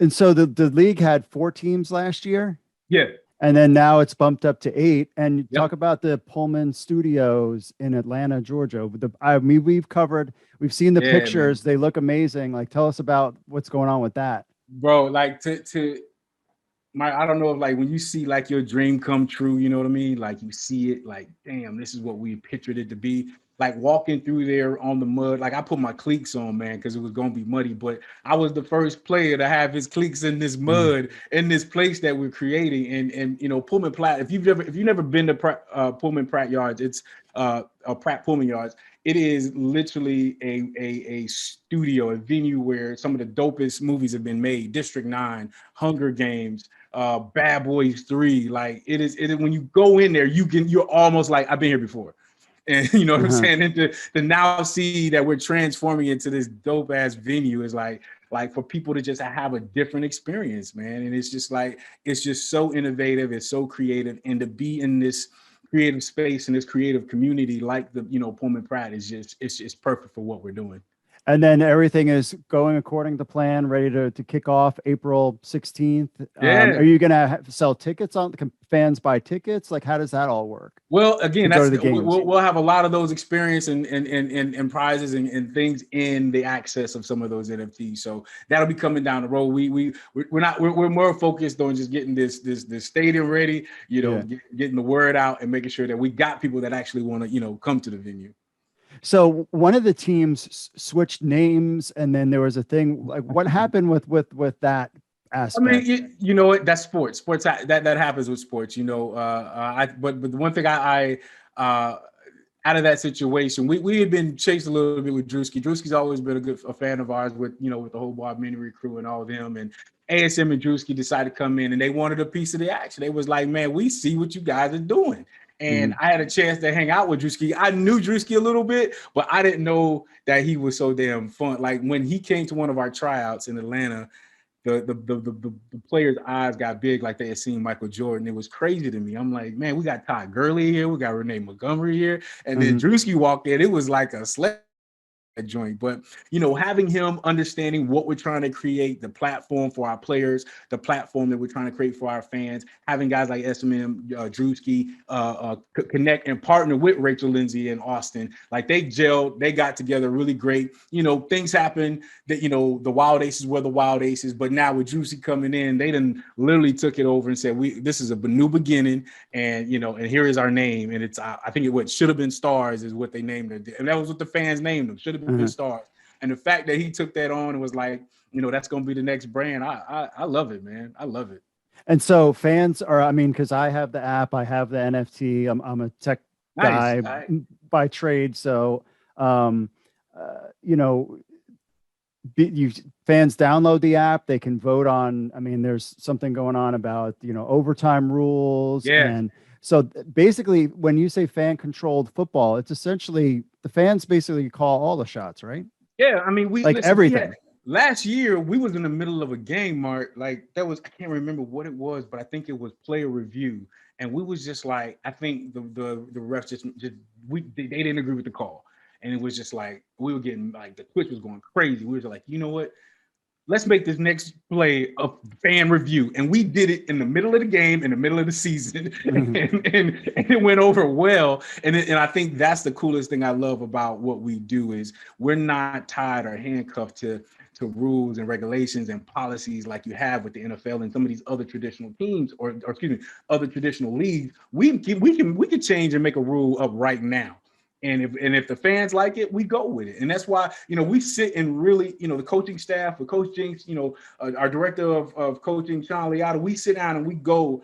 And so the league had 4 teams last year. Yeah. And then now it's bumped up to 8. And talk about the Pullman Studios in Atlanta, Georgia. We've seen the pictures. Man. They look amazing. Like, tell us about what's going on with that. Bro, like I don't know if, like, when you see like your dream come true, you know what I mean? Like, you see it like, damn, this is what we pictured it to be. Like, walking through there on the mud, like, I put my cleats on, man, because it was going to be muddy, but I was the first player to have his cleats in this mud, in this place that we're creating. And Pullman Platt, if you've never been to Pullman Pratt Yards, it's Pratt Pullman Yards. It is literally a studio, a venue where some of the dopest movies have been made. District 9, Hunger Games, Bad Boys 3. Like, it is when you go in there, you're almost like, I've been here before. And you know what I'm saying? And to now see that we're transforming into this dope ass venue is like for people to just have a different experience, man. And it's just so innovative. It's so creative. And to be in this creative space and this creative community like the Pullman Pratt is just perfect for what we're doing. And then everything is going according to plan, ready to kick off April 16th. Yeah. Are you going to sell tickets on? Can fans buy tickets? Like, how does that all work? Well, again, go that's to the games? we'll have a lot of those experience and prizes and things in the access of some of those NFTs. So that'll be coming down the road. We're more focused on just getting this stadium ready, getting the word out and making sure that we got people that actually want to, come to the venue. So one of the teams switched names, and then there was a thing like, what happened with that aspect? I mean, you know what? That's sports. Sports that happens with sports. But the one thing I out of that situation, we had been chased a little bit with Drewski. Drewski's always been a fan of ours with the whole Bob Menery crew and all of them. And ASM and Drewski decided to come in, and they wanted a piece of the action. They was like, man, we see what you guys are doing. And I had a chance to hang out with Drewski. I knew Drewski a little bit, but I didn't know that he was so damn fun. Like when he came to one of our tryouts in Atlanta, the players' eyes got big like they had seen Michael Jordan. It was crazy to me. I'm like, man, we got Todd Gurley here, we got Renee Montgomery here, and then Drewski walked in. It was like a slap joint. But having him understanding what we're trying to create, the platform for our players, the platform that we're trying to create for our fans, having guys like SMM, Drewski connect and partner with Rachel Lindsay and Austin, like they gelled, they got together really great. Things happen that the Wild Aces were the Wild Aces, but now with Drewski coming in, they done literally took it over and said, this is a new beginning, and and here is our name, and it's I think it should have been Stars is what they named it, and that was what the fans named them. Should have been Stars. And the fact that he took that on and was like, that's going to be the next brand. I love it, man. I love it. And so fans are, because I have the app, I have the NFT. I'm a tech guy by trade. So, fans download the app. They can vote on, there's something going on about, overtime rules. Yeah. And so basically when you say fan controlled football, it's essentially the fans basically call all the shots, right? Yeah. Everything. Last year we was in the middle of a game, Mark. Like I can't remember what it was, but I think it was player review. And we was just like, I think the refs they didn't agree with the call. And it was just like, we were getting like, the Twitch was going crazy. We were like, you know what? Let's make this next play a fan review. And we did it in the middle of the game, in the middle of the season, and it went over well. And I think that's the coolest thing I love about what we do is we're not tied or handcuffed to rules and regulations and policies like you have with the NFL and some of these other traditional teams or other traditional leagues. We can change and make a rule up right now. And if the fans like it, we go with it. And that's why, we sit and really, the coaching staff with Coach Jinx, our director of coaching, Sean Liata, we sit down and we go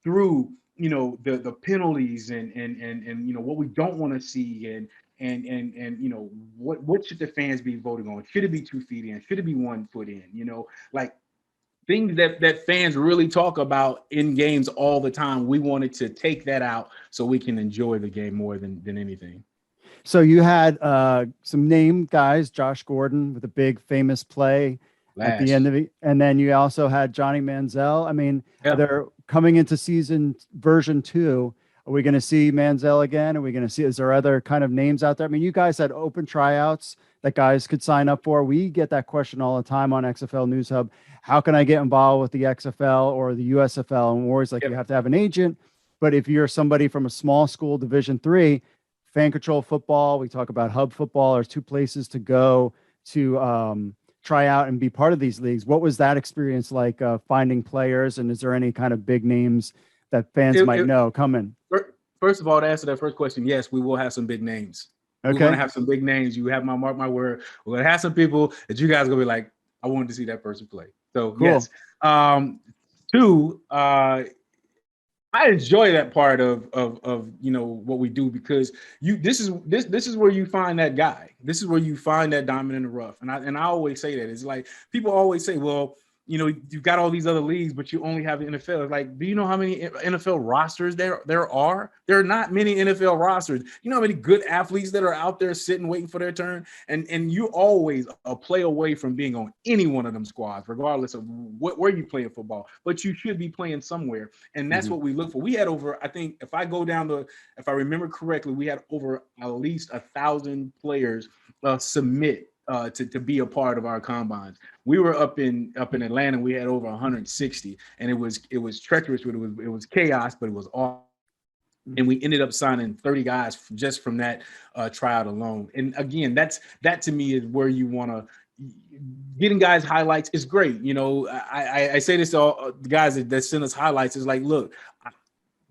through, the penalties and what we don't want to see and what should the fans be voting on? Should it be 2 feet in? Should it be 1 foot in? Things that fans really talk about in games all the time. We wanted to take that out so we can enjoy the game more than anything. So you had some named guys, Josh Gordon with a big famous play at the end of it. And then you also had Johnny Manziel. They're coming into season version 2. Are we going to see Manziel again? Are we going to see, is there other kind of names out there? You guys had open tryouts that guys could sign up for. We get that question all the time on XFL News Hub. How can I get involved with the XFL or the USFL? And we're always like, you have to have an agent. But if you're somebody from a small school, Division III, fan control football, we talk about hub football, there's 2 places to go to try out and be part of these leagues. What was that experience like finding players? And is there any kind of big names that fans might know coming? First of all, to answer that first question, yes, we will have some big names. Okay. We're going to have some big names. You have my mark my word. We're going to have some people that you guys are going to be like, I wanted to see that person play. So cool. Yes. 2, I enjoy that part of what we do because this is where you find that guy. This is where you find that diamond in the rough. And I always say that. It's like people always say, well, you've got all these other leagues, but you only have the NFL. It's like, do you know how many NFL rosters there are? There are not many NFL rosters. You know how many good athletes that are out there sitting, waiting for their turn? And you're always a play away from being on any one of them squads, regardless of where you play football. But you should be playing somewhere. And that's what we look for. We had over, I think, if I remember correctly, we had over at least 1,000 players submit to be a part of our combines. We were up in Atlanta. We had over 160, and it was treacherous. It was chaos, but it was awesome. And we ended up signing 30 guys just from that tryout alone. And again, that to me is where you want to. Getting guys highlights is great. You know, I say this to all the guys that send us highlights is like, look,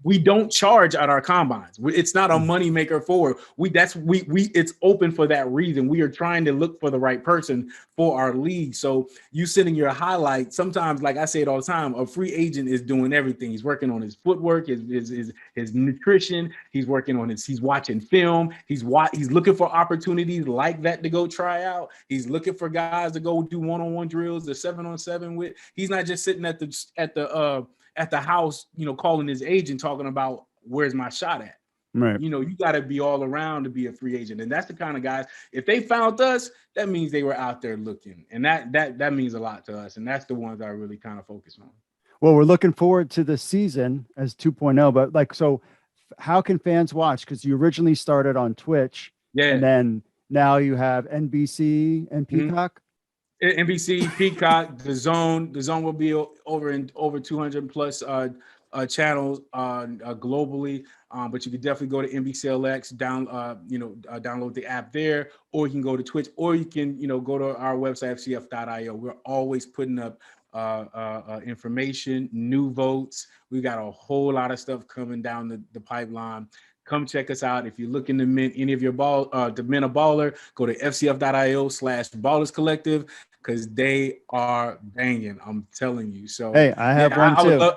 we don't charge at our combines. It's not a money maker forward. It's open for that reason. We are trying to look for the right person for our league. So you sending your highlight, sometimes, like I say it all the time, a free agent is doing everything. He's working on his footwork, his nutrition. He's working on he's watching film. He's looking for opportunities like that to go try out. He's looking for guys to go do one-on-one drills, the 7-on-7 with. He's not just sitting at the house, you know, calling his agent, talking about where's my shot at. Right. You know, you got to be all around to be a free agent. And that's the kind of guys, if they found us, that means they were out there looking. And that means a lot to us. And that's the ones I really kind of focus on. Well, we're looking forward to the season as 2.0, but so how can fans watch? Because you originally started on Twitch. Yeah. And then now you have NBC and Peacock. NBC, Peacock, the Zone will be over 200 plus channels globally. But you can definitely go to NBCLX, download the app there, or you can go to Twitch, or you can, go to our website, FCF.io. We're always putting up information, new votes. We got a whole lot of stuff coming down the pipeline. Come check us out. If you're looking to mint any of your to mint a baller, go to fcf.io/Ballers Collective, because they are banging. I'm telling you. So hey, I have one too.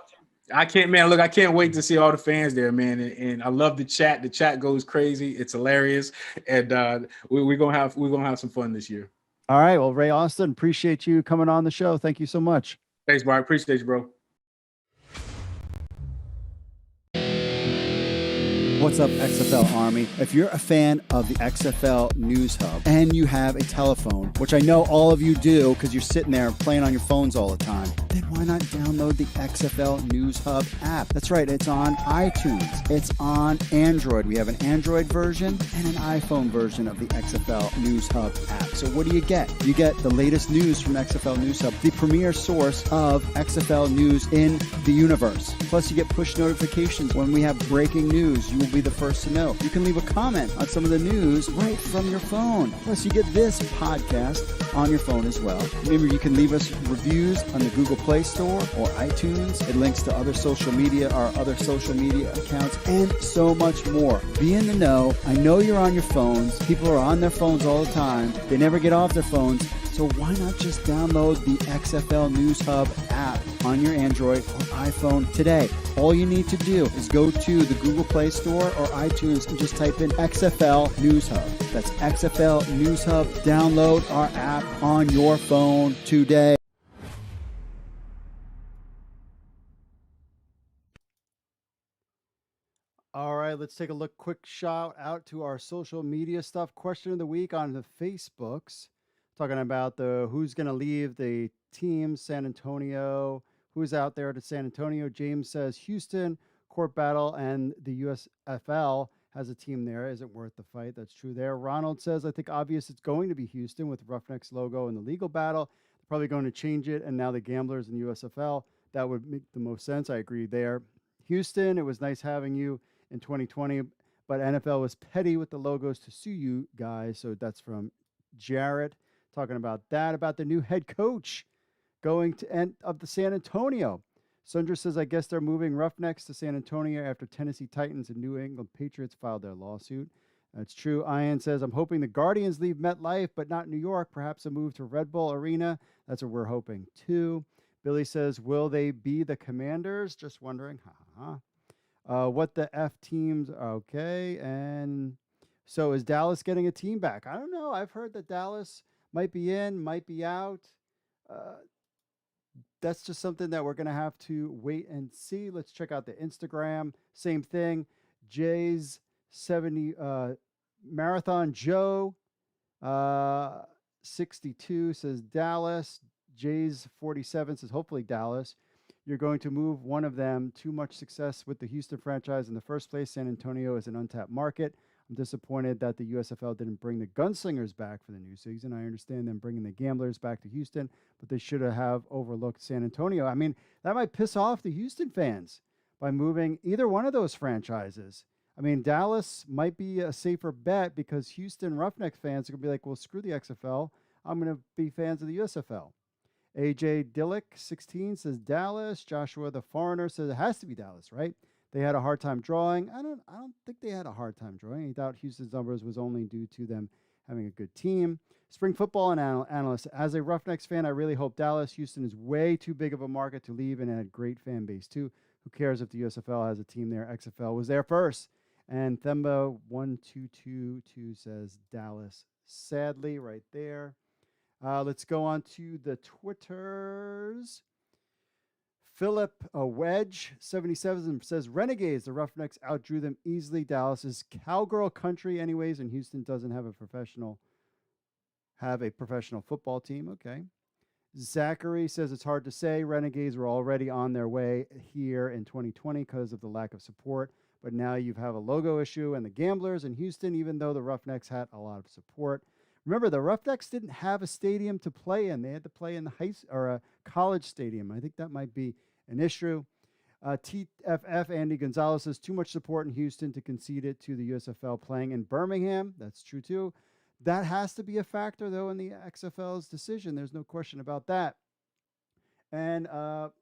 I can't wait to see all the fans there, man. And I love the chat. The chat goes crazy. It's hilarious. And we're gonna have some fun this year. All right. Well, Ray Austin, appreciate you coming on the show. Thank you so much. Thanks, Mark. Appreciate you, bro. What's up, XFL Army? If you're a fan of the XFL News Hub and you have a telephone, which I know all of you do because you're sitting there playing on your phones all the time, then why not download the XFL News Hub app? That's right, it's on iTunes. It's on Android. We have an Android version and an iPhone version of the XFL News Hub app. So what do you get? You get the latest news from XFL News Hub, the premier source of XFL news in the universe. Plus, you get push notifications when we have breaking news. You will be the first to know. You can leave a comment on some of the news right from your phone. Plus, you get this podcast on your phone as well. Remember, you can leave us reviews on the Google Play Store or iTunes. It links to our social media accounts, and so much more. Be in the know. I know you're on your phones. People are on their phones all the time. They never get off their phones. So why not just download the XFL News Hub app on your Android or iPhone today? All you need to do is go to the Google Play Store or iTunes and just type in XFL News Hub. That's XFL News Hub. Download our app on your phone today. All right, let's take a look. Quick shout out to our social media stuff. Question of the week on the Facebooks. Talking about who's going to leave the team, San Antonio. Who's out there to San Antonio? James says Houston, court battle, and the USFL has a team there. Isn't worth the fight. That's true there. Ronald says, I think obvious it's going to be Houston with Roughnecks logo and the legal battle. They're probably going to change it. And now the Gamblers and USFL, that would make the most sense. I agree there. Houston, it was nice having you in 2020, but NFL was petty with the logos to sue you guys. So that's from Jarrett. Talking about that, about the new head coach going to end of the San Antonio. Sundra says, I guess they're moving Roughnecks to San Antonio after Tennessee Titans and New England Patriots filed their lawsuit. That's true. Ian says, I'm hoping the Guardians leave MetLife, but not New York. Perhaps a move to Red Bull Arena. That's what we're hoping too. Billy says, will they be the Commanders? Just wondering. What the F teams? Okay. And so is Dallas getting a team back? I don't know. I've heard that Dallas might be in, might be out. That's just something that we're going to have to wait and see. Let's check out the Instagram. Same thing. Jay's 70 Marathon Joe 62 says Dallas. Jay's 47 says hopefully Dallas. You're going to move one of them. Too much success with the Houston franchise in the first place. San Antonio is an untapped market. I'm disappointed that the USFL didn't bring the Gunslingers back for the new season. I understand them bringing the Gamblers back to Houston, but they should have overlooked San Antonio. I mean, that might piss off the Houston fans by moving either one of those franchises. I mean, Dallas might be a safer bet because Houston Roughnecks fans are going to be like, well, screw the XFL. I'm going to be fans of the USFL. AJ Dillick, 16, says Dallas. Joshua the Foreigner says it has to be Dallas, right? They had a hard time drawing. I don't think they had a hard time drawing. He thought Houston's numbers was only due to them having a good team. Spring football and analyst. As a Roughnecks fan, I really hope Dallas. Houston is way too big of a market to leave and had a great fan base too. Who cares if the USFL has a team there? XFL was there first. And Themba1222 says Dallas. Sadly, right there. Let's go on to the Twitters. Philip Wedge 77 says Renegades, the Roughnecks outdrew them easily. Dallas is cowgirl country anyways, and Houston doesn't have a professional football team. Okay. Zachary says it's hard to say. Renegades were already on their way here in 2020 because of the lack of support, but now you have a logo issue, and the Gamblers in Houston, even though the Roughnecks had a lot of support. Remember, the Roughnecks didn't have a stadium to play in. They had to play in a college stadium. I think that might be an issue. TFF Andy Gonzalez says too much support in Houston to concede it to the USFL playing in Birmingham. That's true too. That has to be a factor though in the XFL's decision. There's no question about that. And oh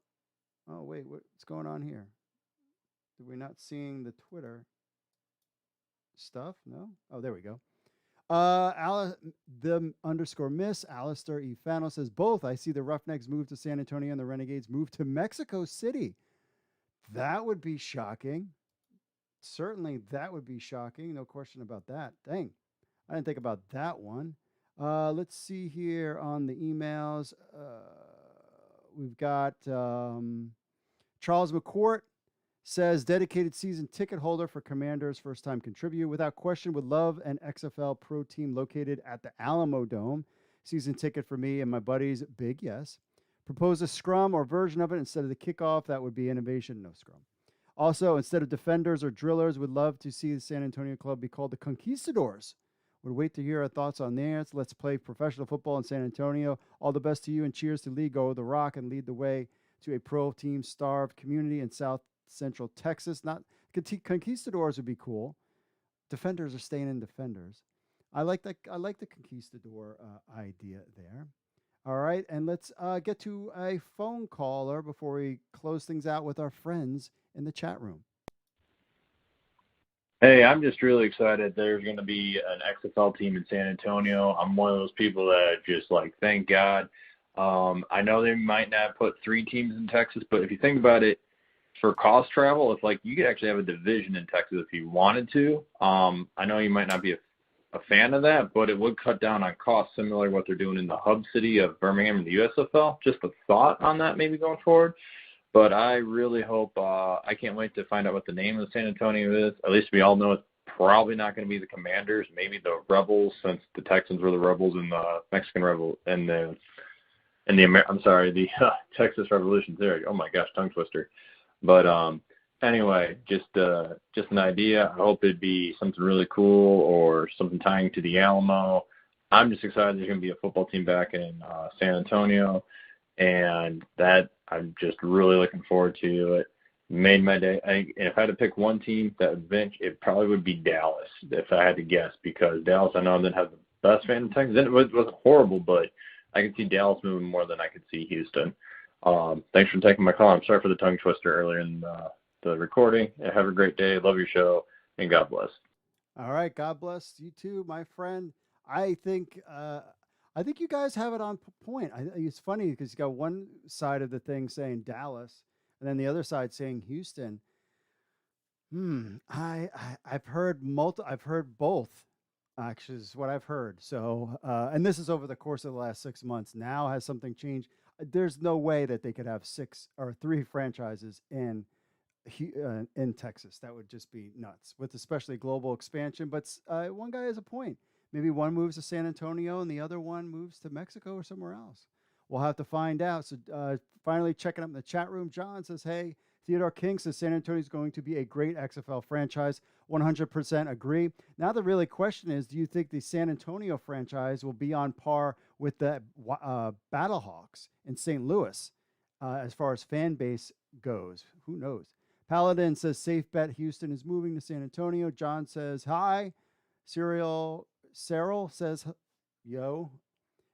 wait, what's going on here? We're not seeing the Twitter stuff. No. Oh, there we go. _miss Alistair E. Fano says both. I see the Roughnecks move to San Antonio and the Renegades move to Mexico City. That would be shocking. Certainly that would be shocking. No question about that. Dang. I didn't think about that one. Let's see here on the emails. We've got Charles McCourt. Says dedicated season ticket holder for Commanders, first time contributor. Without question, would love an XFL pro team located at the Alamo Dome. Season ticket for me and my buddies, big yes. Propose a scrum or version of it instead of the kickoff. That would be innovation, no scrum. Also, instead of defenders or drillers, would love to see the San Antonio club be called the Conquistadors. Would wait to hear our thoughts on theirs. Let's play professional football in San Antonio. All the best to you and cheers to Lee. Go the Rock and lead the way to a pro team starved community in South Central Texas. Not Conquistadors would be cool. Defenders are staying in defenders. I like that. I like the Conquistador idea there. All right, and let's get to a phone caller before we close things out with our friends in the chat room. Hey, I'm just really excited there's going to be an XFL team in San Antonio. I'm one of those people that just thank God. I know they might not put 3 teams in Texas, but if you think about it, for cost travel, it's you could actually have a division in Texas if you wanted to. I know you might not be a fan of that, but it would cut down on costs similar to what they're doing in the hub city of Birmingham and the USFL. Just a thought on that maybe going forward. But I really hope I can't wait to find out what the name of San Antonio is. At least we all know it's probably not going to be the Commanders, maybe the Rebels, since the Texans were the Rebels and the Mexican Rebel and the Texas Revolution theory. Oh my gosh, tongue twister. But anyway, just an idea. I hope it'd be something really cool or something tying to the Alamo. I'm just excited there's going to be a football team back in San Antonio, and that I'm just really looking forward to. It made my day. If I had to pick one team that would bench, it probably would be Dallas, if I had to guess, because Dallas, I know, didn't have the best fan in Texas. It wasn't horrible, but I could see Dallas moving more than I could see Houston. Thanks for taking my call. I'm sorry for the tongue twister earlier in the recording. Have a great day. Love your show, and God bless. All right, God bless you too, my friend. I think you guys have it on point. It's funny because you got one side of the thing saying Dallas, and then the other side saying Houston. I've heard both. Actually, is what I've heard. So, and this is over the course of the last 6 months. Now has something changed? There's no way that they could have 6 or 3 franchises in Texas. That would just be nuts, with especially global expansion. But one guy has a point. Maybe one moves to San Antonio and the other one moves to Mexico or somewhere else. We'll have to find out. So finally checking up in the chat room, John says, hey, Theodore King says San Antonio is going to be a great XFL franchise. 100% agree. Now the really question is, do you think the San Antonio franchise will be on par with the Battlehawks in St. Louis as far as fan base goes? Who knows? Paladin says safe bet Houston is moving to San Antonio. John says hi. Cyril says yo.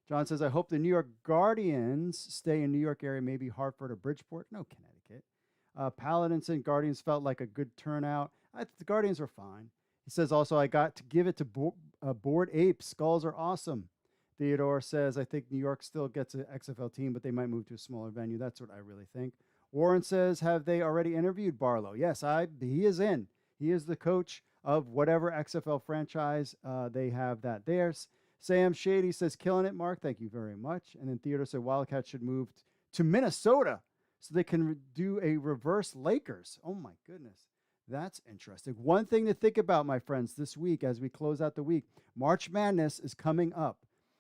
John says, I hope the New York Guardians stay in New York area, maybe Hartford or Bridgeport. No, Connecticut. Paladin said Guardians felt like a good turnout. I think the Guardians were fine. He says also, I got to give it to Bored Apes. Skulls are awesome. Theodore says, I think New York still gets an XFL team, but they might move to a smaller venue. That's what I really think. Warren says, have they already interviewed Barlow? Yes, he is in. He is the coach of whatever XFL franchise they have that there. Sam Shady says, killing it, Mark. Thank you very much. And then Theodore said, Wildcats should move to Minnesota so they can do a reverse Lakers. Oh, my goodness. That's interesting. One thing to think about, my friends, this week as we close out the week, March Madness is coming up.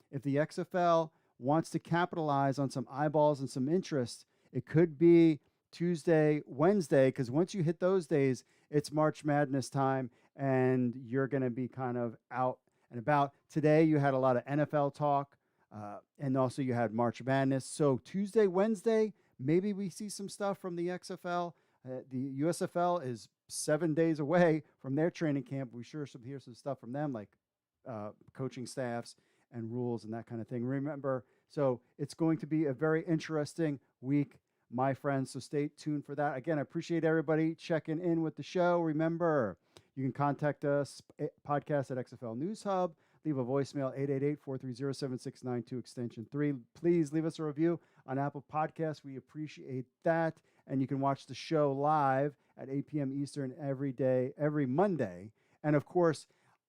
If the XFL wants to capitalize on some eyeballs and some interest, it could be Tuesday, Wednesday, because once you hit those days, it's March Madness time, and you're going to be kind of out and about. Today, you had a lot of NFL talk, and also you had March Madness. So Tuesday, Wednesday, maybe we see some stuff from the XFL. The USFL is 7 days away from their training camp. We sure should hear some stuff from them, like coaching staffs and rules and that kind of thing. Remember, so it's going to be a very interesting week, my friends. So stay tuned for that. Again, I appreciate everybody checking in with the show. Remember, you can contact us, podcast at XFL News Hub. Leave a voicemail, 888-430-7692, extension 3. Please leave us a review on Apple Podcasts. We appreciate that. And you can watch the show live at 8 p.m. Eastern every Monday. And, of course,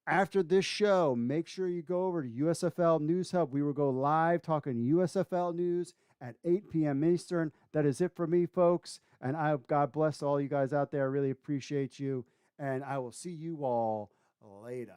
after this show, make sure you go over to USFL News Hub. We will go live talking USFL news at 8 p.m. Eastern. That is it for me, folks. And God bless all you guys out there. I really appreciate you. And I will see you all later.